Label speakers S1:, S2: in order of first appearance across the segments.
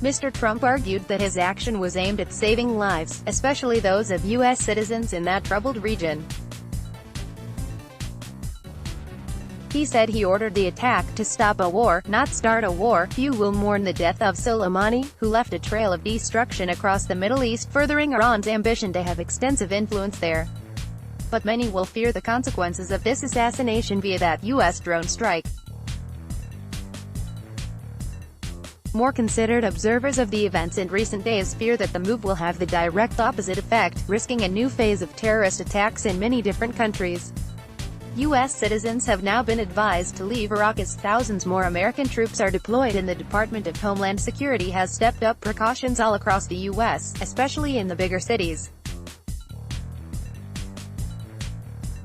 S1: Mr. Trump argued that his action was aimed at saving lives, especially those of U.S. citizens in that troubled region. He said he ordered the attack to stop a war, not start a war. Few will mourn the death of Soleimani, who left a trail of destruction across the Middle East, furthering Iran's ambition to have extensive influence there. But many will fear the consequences of this assassination via that U.S. drone strike. More considered observers of the events in recent days fear that the move will have the direct opposite effect, risking a new phase of terrorist attacks in many different countries. U.S. citizens have now been advised to leave Iraq as thousands more American troops are deployed, and the Department of Homeland Security has stepped up precautions all across the U.S., especially in the bigger cities.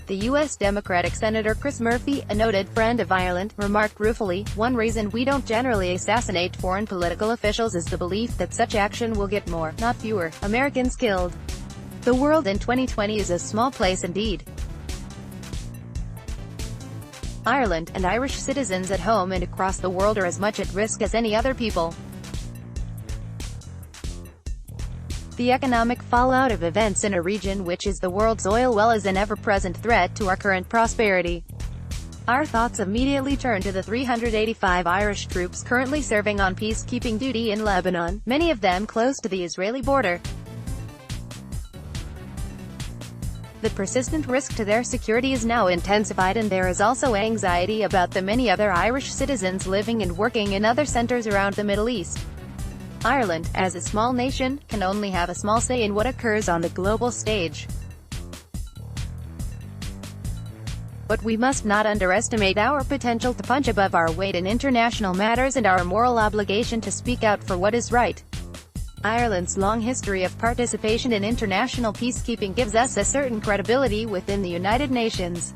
S1: The U.S. Democratic Senator Chris Murphy, a noted friend of Ireland, remarked ruefully, "One reason we don't generally assassinate foreign political officials is the belief that such action will get more, not fewer, Americans killed. The world in 2020 is a small place indeed. Ireland, and Irish citizens at home and across the world are as much at risk as any other people." The economic fallout of events in a region which is the world's oil well is an ever-present threat to our current prosperity. Our thoughts immediately turn to the 385 Irish troops currently serving on peacekeeping duty in Lebanon, many of them close to the Israeli border. The persistent risk to their security is now intensified, and there is also anxiety about the many other Irish citizens living and working in other centers around the Middle East. Ireland, as a small nation, can only have a small say in what occurs on the global stage. But we must not underestimate our potential to punch above our weight in international matters and our moral obligation to speak out for what is right. Ireland's long history of participation in international peacekeeping gives us a certain credibility within the United Nations.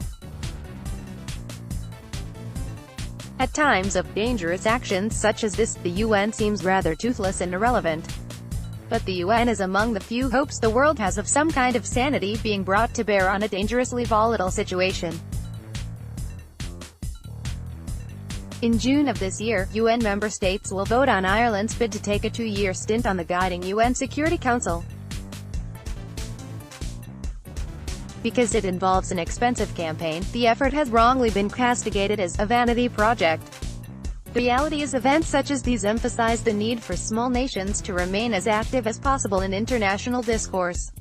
S1: At times of dangerous actions such as this, the UN seems rather toothless and irrelevant. But the UN is among the few hopes the world has of some kind of sanity being brought to bear on a dangerously volatile situation. In June of this year, UN member states will vote on Ireland's bid to take a 2-year stint on the guiding UN Security Council. Because it involves an expensive campaign, the effort has wrongly been castigated as a vanity project. The reality is, events such as these emphasize the need for small nations to remain as active as possible in international discourse.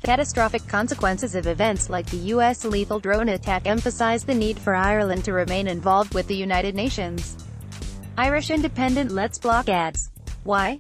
S1: The catastrophic consequences of events like the U.S. lethal drone attack emphasize the need for Ireland to remain involved with the United Nations. Irish Independent. Let's block ads. Why?